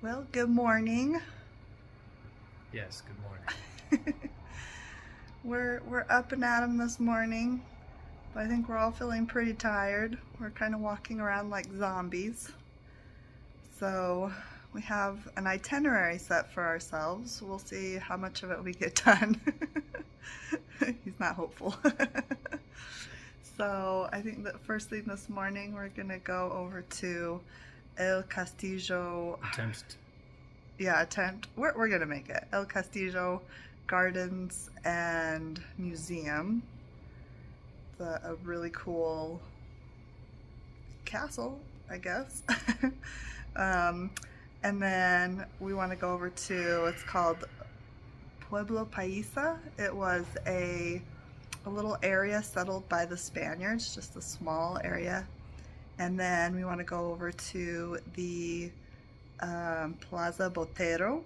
Well, good morning. Yes, good morning. We're up and at 'em this morning, but I think we're all feeling pretty tired. We're kind of walking around like zombies. So we have an itinerary set for ourselves. We'll see how much of it we get done. He's not hopeful. So I think that first thing this morning we're gonna go over to El Castillo. Attempt. We're gonna make it. El Castillo Gardens and Museum. It's a really cool castle, I guess. And then we want to go over to, it's called Pueblito Paisa. It was a little area settled by the Spaniards, just a small area. And then we want to go over to the Plaza Botero.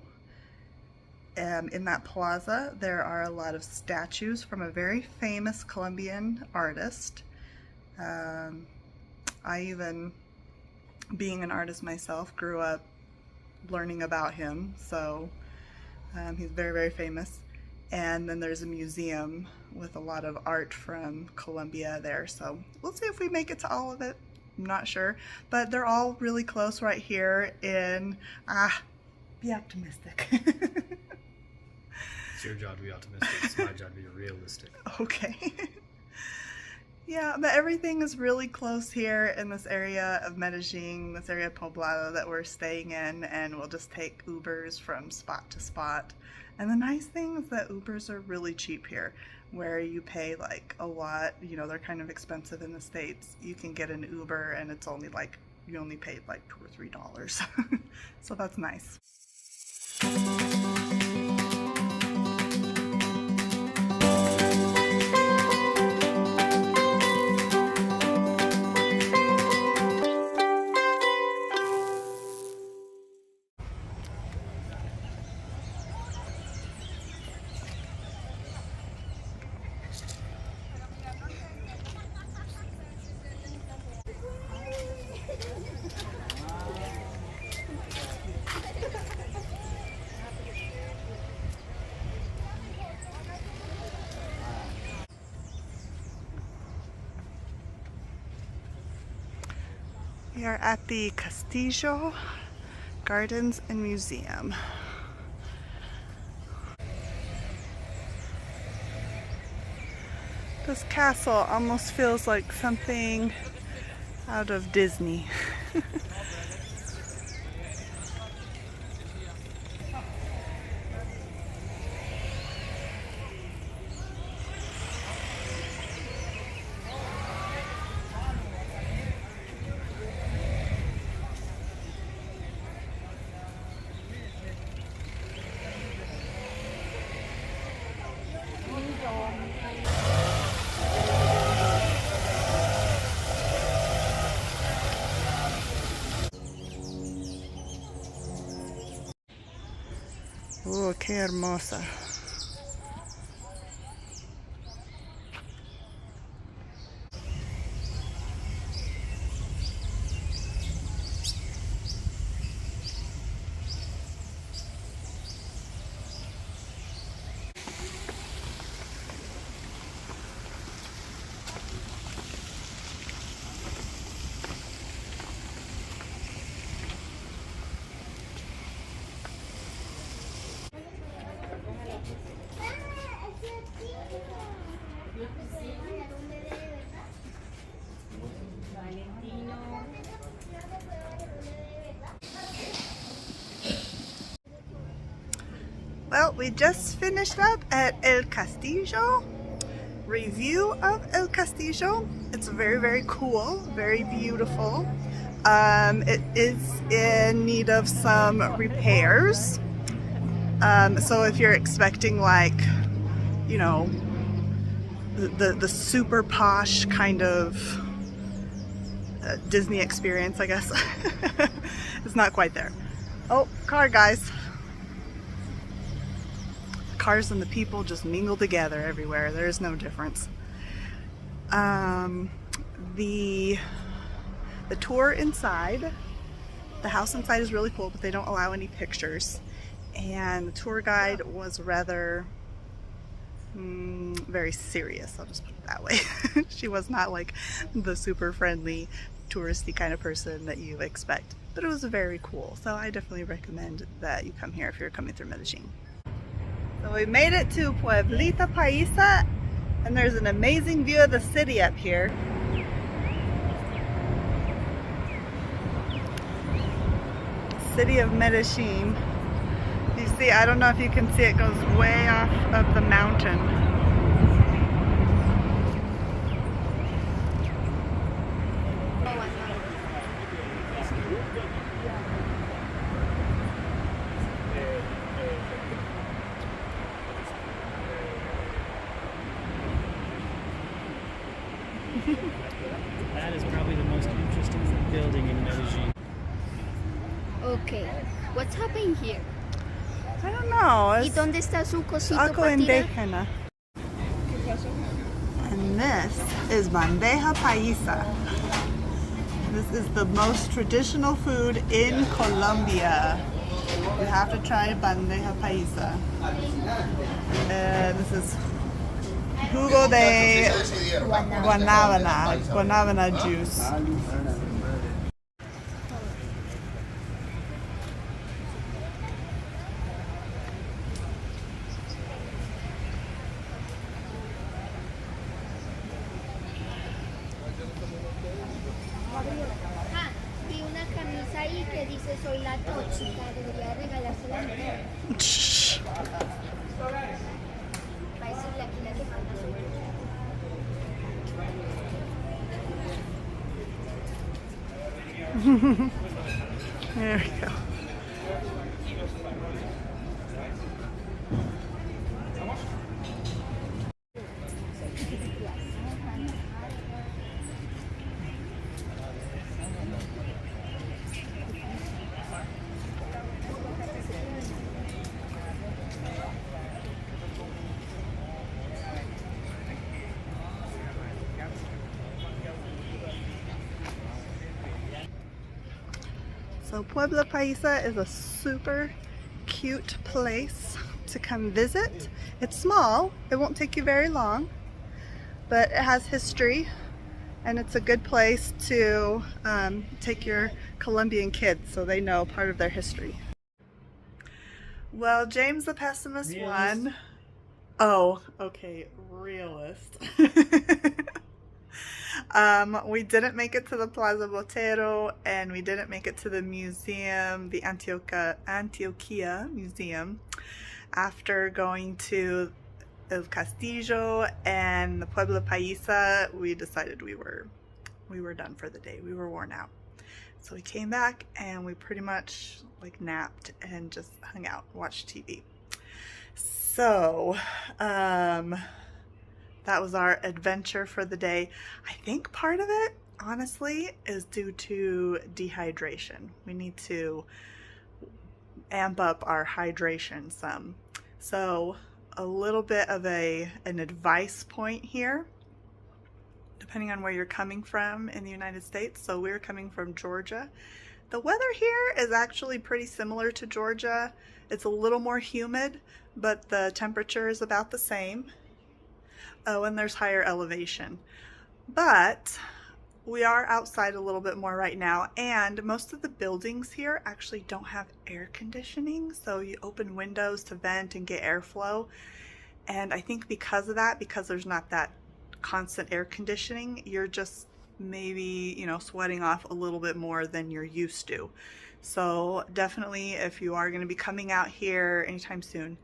In that plaza there are a lot of statues from a very famous Colombian artist. I even, being an artist myself, grew up learning about him, so he's very, very famous. And then there's a museum with a lot of art from Colombia there, so we'll see if we make it to all of it. I'm not sure, but they're all really close right here in, be optimistic. It's your job to be optimistic, it's my job to be realistic. Okay. Yeah, but everything is really close here in this area of Medellin, this area of Poblado that we're staying in, and we'll just take Ubers from spot to spot. And the nice thing is that Ubers are really cheap here, where you pay like a lot, you know, they're kind of expensive in the States. You can get an Uber and it's only like, you only paid like $2 or $3. So that's nice. We are at the Castillo Gardens and Museum. This castle almost feels like something out of Disney. Oh, qué hermosa. Well, we just finished up at El Castillo. Review of El Castillo. It's very, very cool, very beautiful. It is in need of some repairs. So if you're expecting like, you know, the super posh kind of Disney experience, I guess, it's not quite there. Oh, car, guys. Cars and the people just mingle together everywhere. There's no difference. The tour inside The house inside is really cool, but they don't allow any pictures. And the tour guide was rather very serious, I'll just put it that way. She was not like the super friendly touristy kind of person that you expect, but it was very cool. So I definitely recommend that you come here if you're coming through Medellin. So we made it to Pueblito Paisa, and there's an amazing view of the city up here. City of Medellin. You see, I don't know if you can see, it goes way off of the mountain. That is probably the most interesting building in Medellin. Okay, what's happening here? I don't know. ¿Y dónde está su cosito Algo para tirar? indígena. And this is bandeja paisa. This is the most traditional food in Colombia. You have to try bandeja paisa. This is jugo de guanábana juice. Ah, vi una camisa ahí que dice soy la tóxica, debería regalársela a mi novia. Va a decirle aquí la que manda su There we go. So Pueblo Paisa is a super cute place to come visit. It's small, it won't take you very long, but it has history, and it's a good place to take your Colombian kids so they know part of their history. Well, James the pessimist won. Oh, okay, realist. We didn't make it to the Plaza Botero, and we didn't make it to the museum, the Antioquia Museum. After going to El Castillo and the Pueblo Paisa, we decided we were done for the day. We were worn out. So we came back and we pretty much like napped and just hung out, watched TV. So, that was our adventure for the day. I think part of it, honestly, is due to dehydration. We need to amp up our hydration some. So a little bit of an advice point here, depending on where you're coming from in the United States. So we're coming from Georgia. The weather here is actually pretty similar to Georgia. It's a little more humid, but the temperature is about the same. Oh, and there's higher elevation. But we are outside a little bit more right now, and most of the buildings here actually don't have air conditioning, so you open windows to vent and get airflow. And I think because of that, because there's not that constant air conditioning, you're just maybe, you know, sweating off a little bit more than you're used to. So definitely, if you are going to be coming out here anytime soon,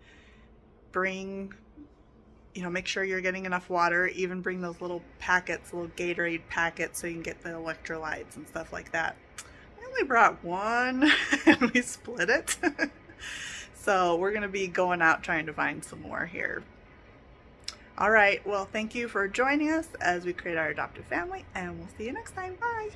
make sure you're getting enough water. Even bring those little packets, little Gatorade packets, so you can get the electrolytes and stuff like that. I only brought one and we split it. So we're going to be going out trying to find some more here. All right, well, thank you for joining us as we create our adoptive family, and we'll see you next time. Bye.